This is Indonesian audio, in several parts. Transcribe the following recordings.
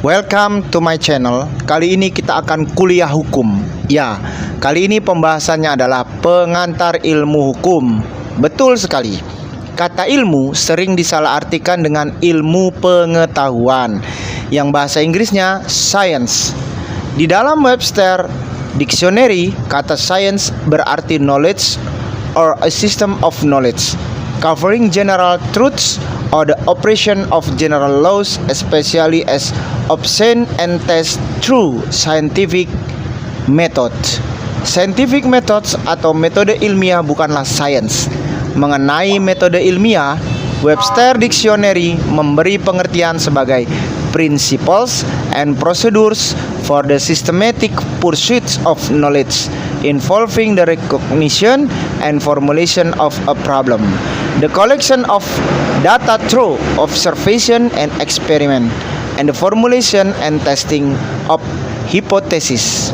Welcome to my channel. Kali ini kita akan kuliah hukum. Ya, kali ini pembahasannya adalah pengantar ilmu hukum. Betul sekali. Kata ilmu sering disalahartikan dengan ilmu pengetahuan, yang bahasa Inggrisnya science. Di dalam Webster Dictionary, kata science berarti knowledge or a system of knowledge, covering general truths or the operation of general laws, especially as obtained and tested through scientific method. Scientific methods atau metode ilmiah bukanlah science. Mengenai metode ilmiah, Webster Dictionary memberi pengertian sebagai principles and procedures for the systematic pursuits of knowledge involving the recognition and formulation of a problem, the collection of data through observation and experiment, and the formulation and testing of hypothesis.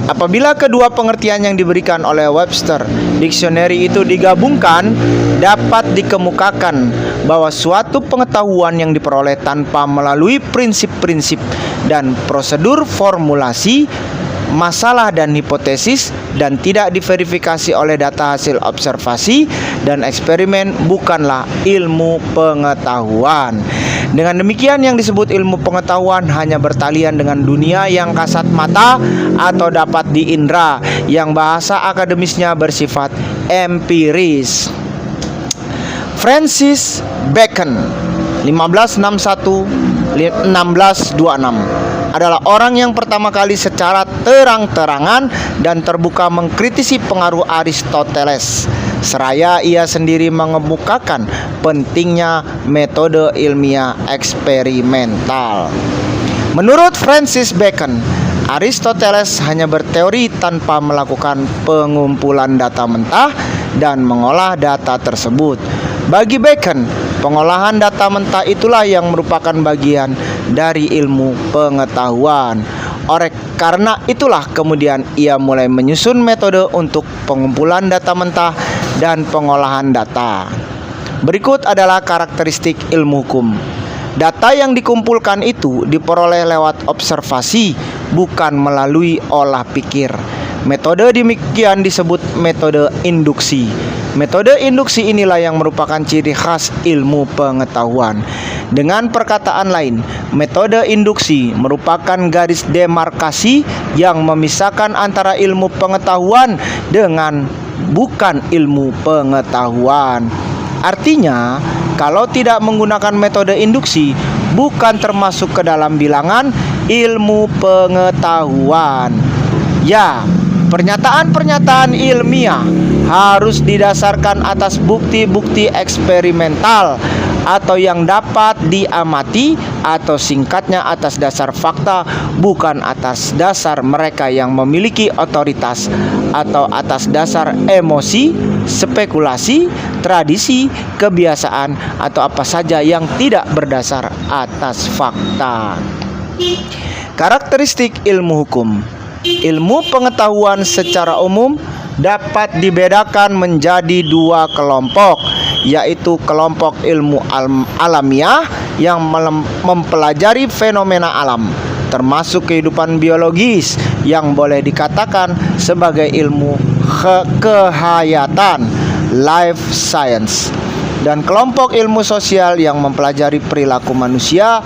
Apabila kedua pengertian yang diberikan oleh Webster Dictionary itu digabungkan, dapat dikemukakan bahwa suatu pengetahuan yang diperoleh tanpa melalui prinsip-prinsip dan prosedur formulasi masalah dan hipotesis dan tidak diverifikasi oleh data hasil observasi dan eksperimen bukanlah ilmu pengetahuan. Dengan demikian, yang disebut ilmu pengetahuan hanya bertalian dengan dunia yang kasat mata atau dapat diindra, yang bahasa akademisnya bersifat empiris. Francis Bacon 1561-1626 adalah orang yang pertama kali secara terang-terangan dan terbuka mengkritisi pengaruh Aristoteles, seraya ia sendiri mengemukakan pentingnya metode ilmiah eksperimental. Menurut Francis Bacon, Aristoteles hanya berteori tanpa melakukan pengumpulan data mentah dan mengolah data tersebut. Bagi Bacon, pengolahan data mentah itulah yang merupakan bagian dari ilmu pengetahuan. Oleh karena itulah kemudian ia mulai menyusun metode untuk pengumpulan data mentah dan pengolahan data. Berikut adalah karakteristik ilmu hukum. Data yang dikumpulkan itu diperoleh lewat observasi, bukan melalui olah pikir. Metode demikian disebut metode induksi. Metode induksi inilah yang merupakan ciri khas ilmu pengetahuan. Dengan perkataan lain, metode induksi merupakan garis demarkasi yang memisahkan antara ilmu pengetahuan dengan bukan ilmu pengetahuan. Artinya, kalau tidak menggunakan metode induksi, bukan termasuk ke dalam bilangan ilmu pengetahuan. Ya, pernyataan-pernyataan ilmiah harus didasarkan atas bukti-bukti eksperimental atau yang dapat diamati, atau singkatnya atas dasar fakta, bukan atas dasar mereka yang memiliki otoritas atau atas dasar emosi, spekulasi, tradisi, kebiasaan, atau apa saja yang tidak berdasar atas fakta. Karakteristik ilmu hukum. Ilmu pengetahuan secara umum dapat dibedakan menjadi dua kelompok, yaitu kelompok ilmu alamiah yang mempelajari fenomena alam, termasuk kehidupan biologis yang boleh dikatakan sebagai ilmu kehayatan, life science, dan kelompok ilmu sosial yang mempelajari perilaku manusia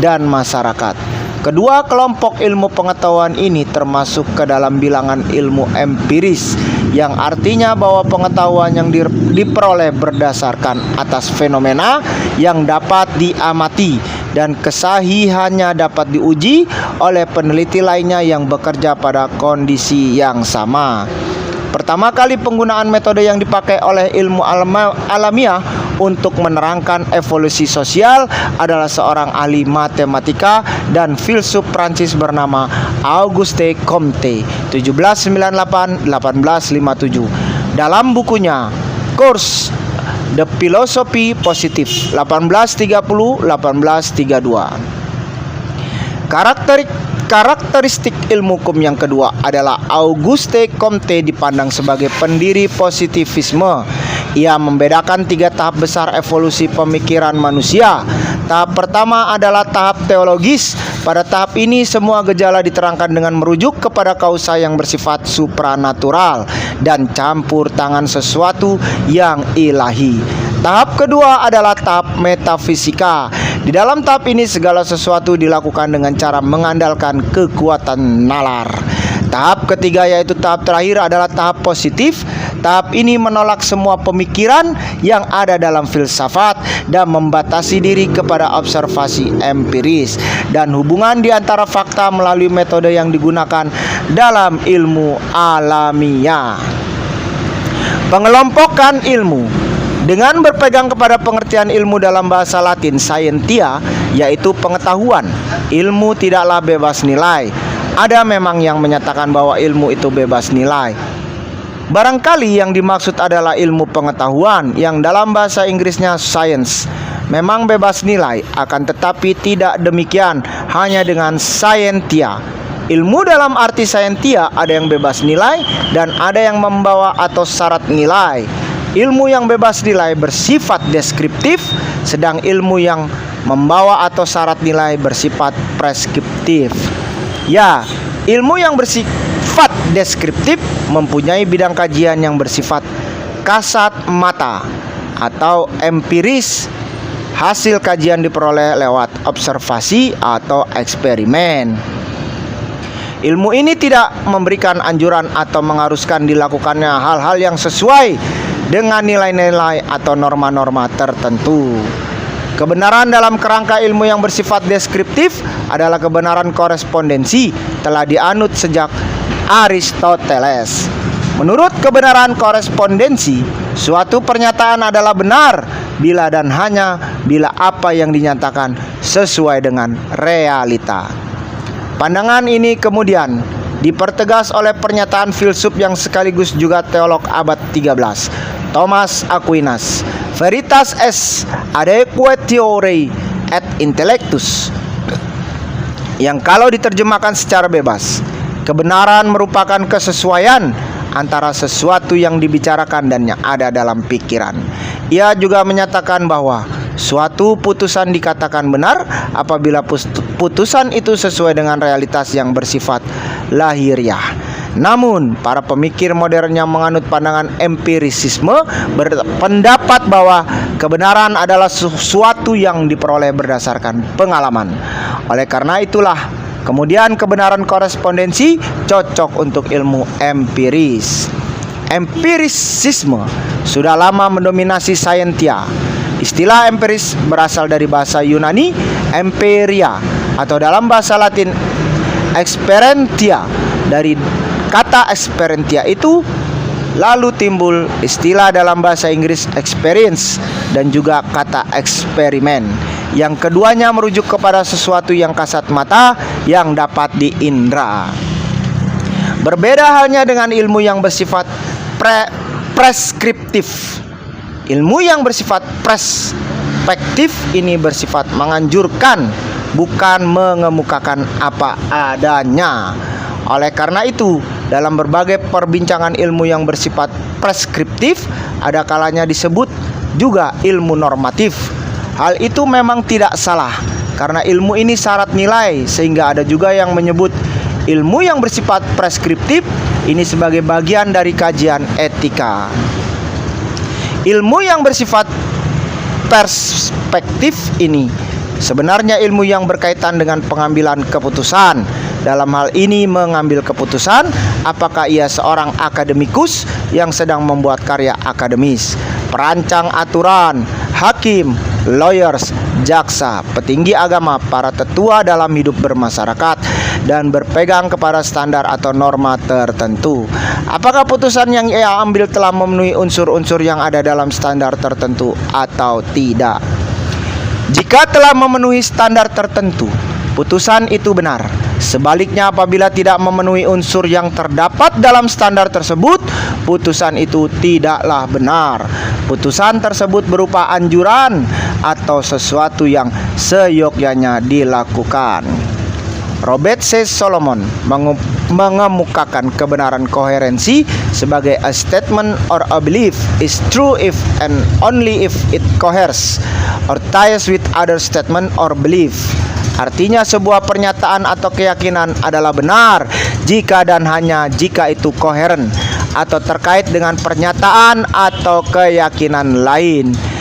dan masyarakat. Kedua kelompok ilmu pengetahuan ini termasuk ke dalam bilangan ilmu empiris, yang artinya bahwa pengetahuan yang diperoleh berdasarkan atas fenomena yang dapat diamati dan kesahihannya dapat diuji oleh peneliti lainnya yang bekerja pada kondisi yang sama. Pertama kali penggunaan metode yang dipakai oleh ilmu alamiah untuk menerangkan evolusi sosial adalah seorang ahli matematika dan filsuf Prancis bernama Auguste Comte 1798-1857. Dalam bukunya Cours de Philosophie Positive 1830-1832. Karakteristik ilmu hukum yang kedua adalah Auguste Comte dipandang sebagai pendiri positivisme. Ia membedakan 3 tahap besar evolusi pemikiran manusia. Tahap pertama adalah tahap teologis, Pada tahap ini semua gejala diterangkan dengan merujuk kepada kausa yang bersifat supranatural dan campur tangan sesuatu yang ilahi. Tahap kedua adalah tahap metafisika. Di dalam tahap ini segala sesuatu dilakukan dengan cara mengandalkan kekuatan nalar. Tahap ketiga yaitu tahap terakhir adalah tahap positif. Tahap ini menolak semua pemikiran yang ada dalam filsafat dan membatasi diri kepada observasi empiris dan hubungan di antara fakta melalui metode yang digunakan dalam ilmu alamiah. Pengelompokan ilmu dengan berpegang kepada pengertian ilmu dalam bahasa Latin scientia, yaitu pengetahuan. Ilmu tidaklah bebas nilai. Ada memang yang menyatakan bahwa ilmu itu bebas nilai. Barangkali yang dimaksud adalah ilmu pengetahuan yang dalam bahasa Inggrisnya science. Memang bebas nilai, akan tetapi tidak demikian hanya dengan scientia. Ilmu dalam arti scientia ada yang bebas nilai dan ada yang membawa atau syarat nilai. Ilmu yang bebas nilai bersifat deskriptif, sedang ilmu yang membawa atau syarat nilai bersifat preskriptif. Ya, ilmu yang bersifat deskriptif mempunyai bidang kajian yang bersifat kasat mata atau empiris. Hasil kajian diperoleh lewat observasi atau eksperimen. Ilmu ini tidak memberikan anjuran atau mengharuskan dilakukannya hal-hal yang sesuai dengan nilai-nilai atau norma-norma tertentu. Kebenaran dalam kerangka ilmu yang bersifat deskriptif adalah kebenaran korespondensi, telah dianut sejak Aristoteles. Menurut kebenaran korespondensi, suatu pernyataan adalah benar bila dan hanya bila apa yang dinyatakan sesuai dengan realita. Pandangan ini kemudian dipertegas oleh pernyataan filsuf yang sekaligus juga teolog abad 13, Thomas Aquinas. Veritas est adequatio et intellectus, yang kalau diterjemahkan secara bebas, kebenaran merupakan kesesuaian antara sesuatu yang dibicarakan dan yang ada dalam pikiran. Ia juga menyatakan bahwa suatu putusan dikatakan benar apabila putusan itu sesuai dengan realitas yang bersifat lahiriah. Namun, para pemikir modern yang menganut pandangan empirisisme berpendapat bahwa kebenaran adalah sesuatu yang diperoleh berdasarkan pengalaman. Oleh karena itulah, kemudian kebenaran korespondensi cocok untuk ilmu empiris. Empirisisme sudah lama mendominasi scientia. Istilah empiris berasal dari bahasa Yunani empiria atau dalam bahasa Latin experientia. Dari kata experientia itu lalu timbul istilah dalam bahasa Inggris experience dan juga kata eksperimen. Yang keduanya merujuk kepada sesuatu yang kasat mata yang dapat diindra. Berbeda halnya dengan ilmu yang bersifat preskriptif. Ilmu yang bersifat perspektif ini bersifat menganjurkan, bukan mengemukakan apa adanya. Oleh karena itu, dalam berbagai perbincangan ilmu yang bersifat preskriptif, ada kalanya disebut juga ilmu normatif. Hal itu memang tidak salah, karena ilmu ini syarat nilai, sehingga ada juga yang menyebut ilmu yang bersifat preskriptif ini sebagai bagian dari kajian etika. Ilmu yang bersifat perspektif ini sebenarnya ilmu yang berkaitan dengan pengambilan keputusan. Dalam hal ini mengambil keputusan apakah ia seorang akademikus yang sedang membuat karya akademis, perancang aturan, hakim, lawyers, jaksa, petinggi agama, para tetua dalam hidup bermasyarakat, dan berpegang kepada standar atau norma tertentu. Apakah putusan yang ia ambil telah memenuhi unsur-unsur yang ada dalam standar tertentu atau tidak? Jika telah memenuhi standar tertentu, putusan itu benar. Sebaliknya, apabila tidak memenuhi unsur yang terdapat dalam standar tersebut, putusan itu tidaklah benar. Putusan tersebut berupa anjuran atau sesuatu yang seyogyanya dilakukan. Robert C. Solomon mengemukakan kebenaran koherensi sebagai a statement or a belief is true if and only if it coheres or ties with other statement or belief. Artinya sebuah pernyataan atau keyakinan adalah benar jika dan hanya jika itu koheren atau terkait dengan pernyataan atau keyakinan lain.